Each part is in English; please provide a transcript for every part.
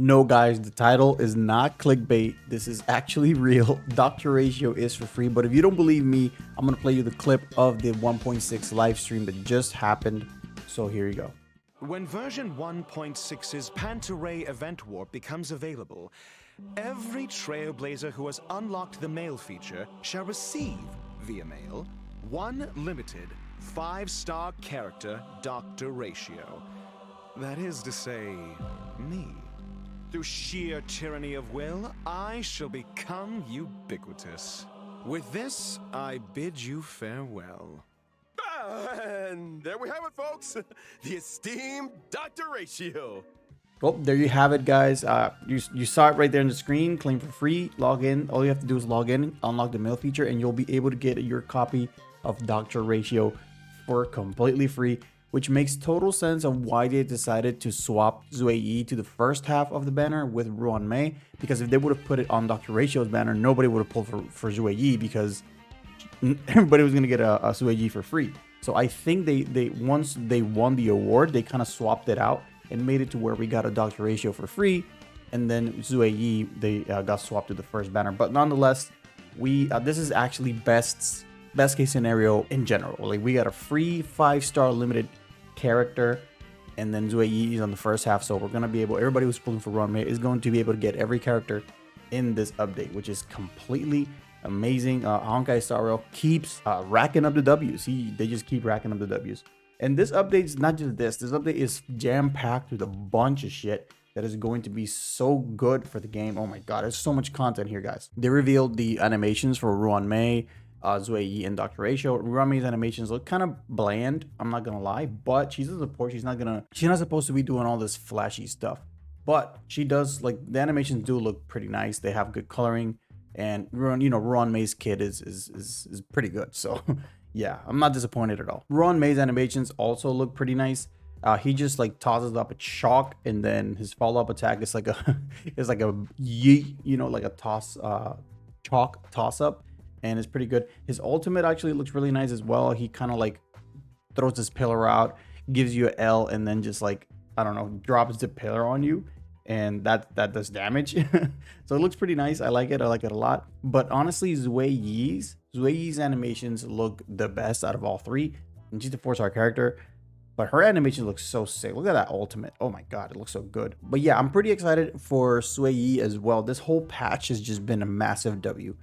No, guys, the title is not clickbait. This is actually real. Dr. Ratio is for free, but if you don't believe me, I'm gonna play you the clip of the 1.6 live stream that just happened. So here you go. When version 1.6's Pantarei event warp becomes available, every Trailblazer who has unlocked the mail feature shall receive, via mail, one limited 5-star character Dr. Ratio. That is to say, me. Through sheer tyranny of will, I shall become ubiquitous. With this, I bid you farewell. And there we have it, folks. The esteemed Dr. Ratio. Well, there you have it, guys. You saw it right there on the screen. Claim for free. Log in. All you have to do is log in, unlock the mail feature, and you'll be able to get your copy of Dr. Ratio for completely free, which makes total sense of why they decided to swap Zue Yi to the first half of the banner with Ruan Mei. Because if they would have put it on Dr. Ratio's banner, nobody would have pulled for Zue Yi because everybody was going to get a Zue Yi for free. So I think they once they won the award, they kind of swapped it out and made it to where we got a Dr. Ratio for free, and then Zue Yi they got swapped to the first banner. But nonetheless, this is actually best case scenario in general. Like, we got a free 5-star limited character, and then Zue Yi is on the first half. So we're gonna be able, everybody who's pulling for Ruan Mei is going to be able to get every character in this update, which is completely amazing. Honkai Star Rail keeps racking up the W's. They just keep racking up the W's. And this update is not just this. This update is jam-packed with a bunch of shit that is going to be so good for the game. Oh my god, there's so much content here, guys. They revealed the animations for Ruan Mei, Zue Yi, and Dr. Ratio. Ruan Mei's animations look kind of bland, I'm not gonna lie, but she's a support. She's not supposed to be doing all this flashy stuff. But she does, like, the animations do look pretty nice. They have good coloring. And Ruan Mei's kid is pretty good. So yeah, I'm not disappointed at all. Ruan Mei's animations also look pretty nice. He just like tosses up a chalk, and then his follow-up attack is like a yeet, like a chalk toss up, and it's pretty good. His ultimate actually looks really nice as well. He kind of like throws this pillar out, gives you an L, and then just like, I don't know, drops the pillar on you. And that does damage. So it looks pretty nice. I like it a lot. But honestly, Zue Yi's animations look the best out of all three. And she's the 4-star character, but her animation looks so sick. Look at that ultimate. Oh my god, it looks so good. But yeah, I'm pretty excited for Zue Yi as well. This whole patch has just been a massive W.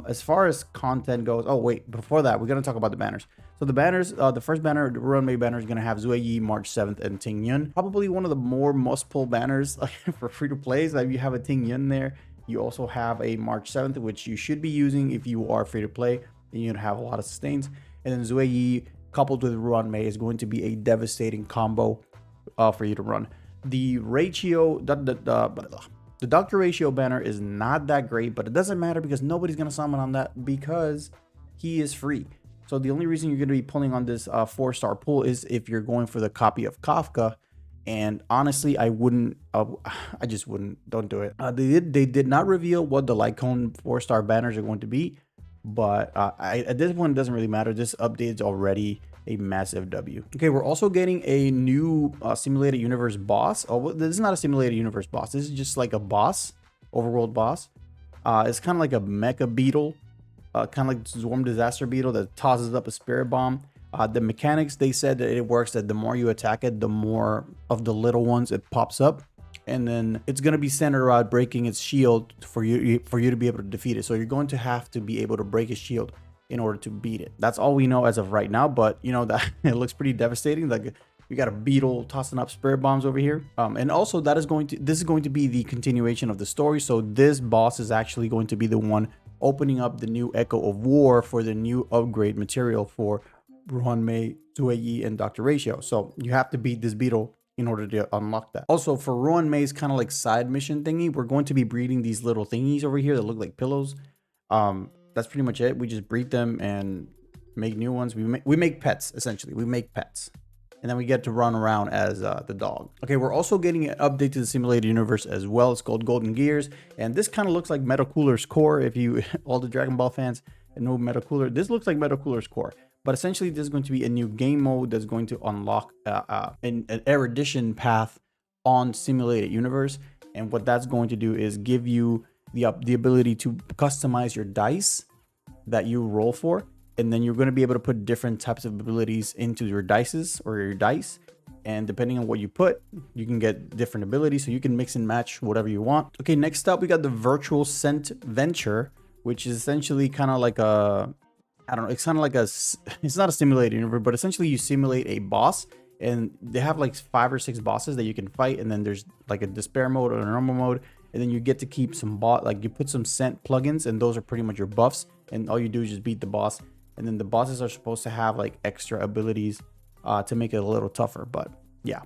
As far as content goes, oh wait, before that, we're gonna talk about the banners. So the banners, the first banner, the Ruan Mei banner, is gonna have Zue Yi March 7th and Ting Yun. Probably one of the more must-pull banners for free-to-plays. Like, you have a Ting Yun there. You also have a March 7th, which you should be using if you are free-to-play, and you're gonna have a lot of sustains. And then Zue Yi coupled with Ruan Mei is going to be a devastating combo for you to run. The ratio, the Dr. Ratio banner is not that great, but it doesn't matter because nobody's going to summon on that because he is free. So the only reason you're going to be pulling on this 4-star pool is if you're going for the copy of Kafka. And honestly, I just wouldn't. Don't do it. They did not reveal what the Lycone 4-star banners are going to be, but at this point, it doesn't really matter. This update is already a massive W. Okay, we're also getting a new simulated universe boss. Oh, this is not a simulated universe boss. This is just like a boss, overworld boss. It's kind of like a mecha beetle, kind of like Swarm Disaster Beetle that tosses up a spirit bomb. The mechanics, they said that it works that the more you attack it, the more of the little ones it pops up. And then it's going to be centered around breaking its shield for you to be able to defeat it. So you're going to have to be able to break its shield in order to beat it. That's all we know as of right now, but that it looks pretty devastating. Like, we got a beetle tossing up spirit bombs over here. And also this is going to be the continuation of the story. So this boss is actually going to be the one opening up the new Echo of War for the new upgrade material for Ruan Mei, Zue Yi, and Dr. Ratio. So you have to beat this beetle in order to unlock that. Also, for Ruan Mei's kind of like side mission thingy, we're going to be breeding these little thingies over here that look like pillows. That's pretty much it. We just breed them and make new ones. We make pets, essentially. We make pets. And then we get to run around as the dog. Okay, we're also getting an update to the simulated universe as well. It's called Golden Gears. And this kind of looks like Metal Cooler's core. If you, all the Dragon Ball fans know Metal Cooler, this looks like Metal Cooler's core. But essentially, this is going to be a new game mode that's going to unlock an erudition path on simulated universe. And what that's going to do is give you the ability to customize your dice that you roll for, and then you're going to be able to put different types of abilities into your dices or your dice, and depending on what you put, you can get different abilities, so you can mix and match whatever you want. Okay, next up we got the virtual scent venture, which is essentially kind of like a, I don't know, it's kind of like a, it's not a simulator universe, but essentially you simulate a boss, and they have like 5 or 6 bosses that you can fight, and then there's like a despair mode or a normal mode, and then you get to keep some like you put some scent plugins, and those are pretty much your buffs, and all you do is just beat the boss. And then the bosses are supposed to have like extra abilities to make it a little tougher. But yeah,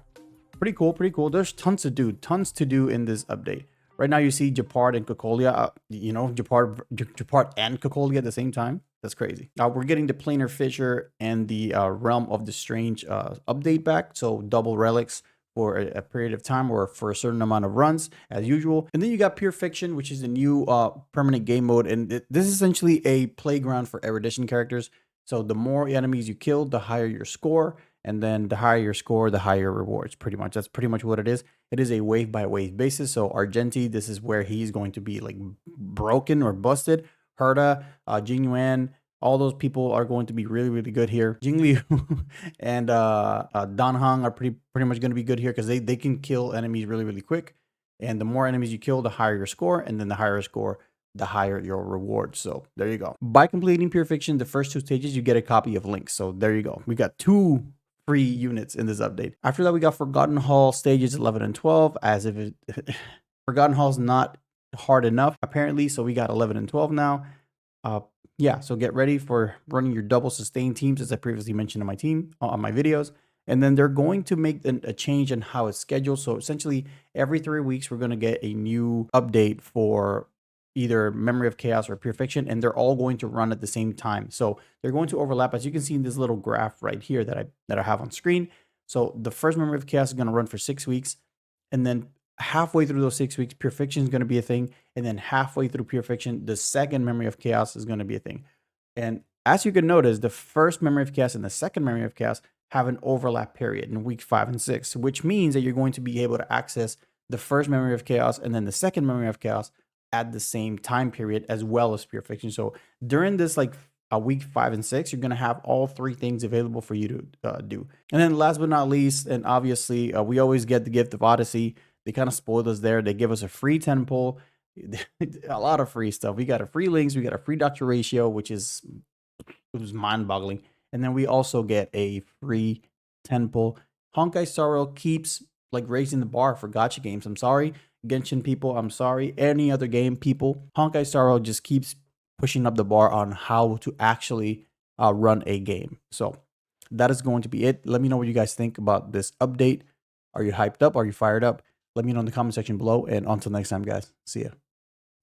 pretty cool, pretty cool. There's tons to do in this update. Right now you see Japard and Cocolia, you know, Japard and Cocolia at the same time. That's crazy. Now we're getting the Planar Fissure and the Realm of the Strange update back. So double relics for a period of time or for a certain amount of runs as usual. And then you got Pure Fiction, which is a new permanent game mode. And this is essentially a playground for erudition characters. So the more enemies you kill, the higher your score. And then the higher your score, the higher your rewards. Pretty much. That's pretty much what it is. It is a wave by wave basis. So Argenti, this is where he's going to be like broken or busted. Herda, Jing Yuan, all those people are going to be really, really good here. Jingliu and Dan Hong are pretty much going to be good here because they can kill enemies really, really quick. And the more enemies you kill, the higher your score. And then the higher your score, the higher your reward. So there you go. By completing Pure Fiction, the first 2 stages, you get a copy of Link. So there you go. We got 2 free units in this update. After that, we got Forgotten Hall stages 11 and 12, as if it Forgotten Hall's not hard enough apparently, so we got 11 and 12 now. Yeah, so get ready for running your double sustain teams, as I previously mentioned on my videos. And then they're going to make a change in how it's scheduled. So essentially every 3 weeks we're going to get a new update for either Memory of Chaos or Pure Fiction, and they're all going to run at the same time. So they're going to overlap, as you can see in this little graph right here that I have on screen. So the first Memory of Chaos is going to run for 6 weeks, and then halfway through those 6 weeks, Pure Fiction is going to be a thing, and then halfway through Pure Fiction, the second Memory of Chaos is going to be a thing. And as you can notice, the first Memory of Chaos and the second Memory of Chaos have an overlap period in week 5 and 6, which means that you're going to be able to access the first Memory of Chaos and then the second Memory of Chaos at the same time period, as well as Pure Fiction. So during this like week 5 and 6, you're going to have all 3 things available for you to do. And then last but not least, and obviously we always get the gift of Odyssey. They kind of spoiled us there. They give us a free 10 pull, a lot of free stuff. We got a free links, we got a free Dr. Ratio, which is, it was mind-boggling. And then we also get a free 10 pull. Honkai Star Rail keeps like raising the bar for gacha games. I'm sorry, Genshin people. I'm sorry, any other game people. Honkai Star Rail just keeps pushing up the bar on how to actually run a game. So that is going to be it. Let me know what you guys think about this update. Are you hyped up? Are you fired up? Let me know in the comment section below. And until next time, guys. See ya.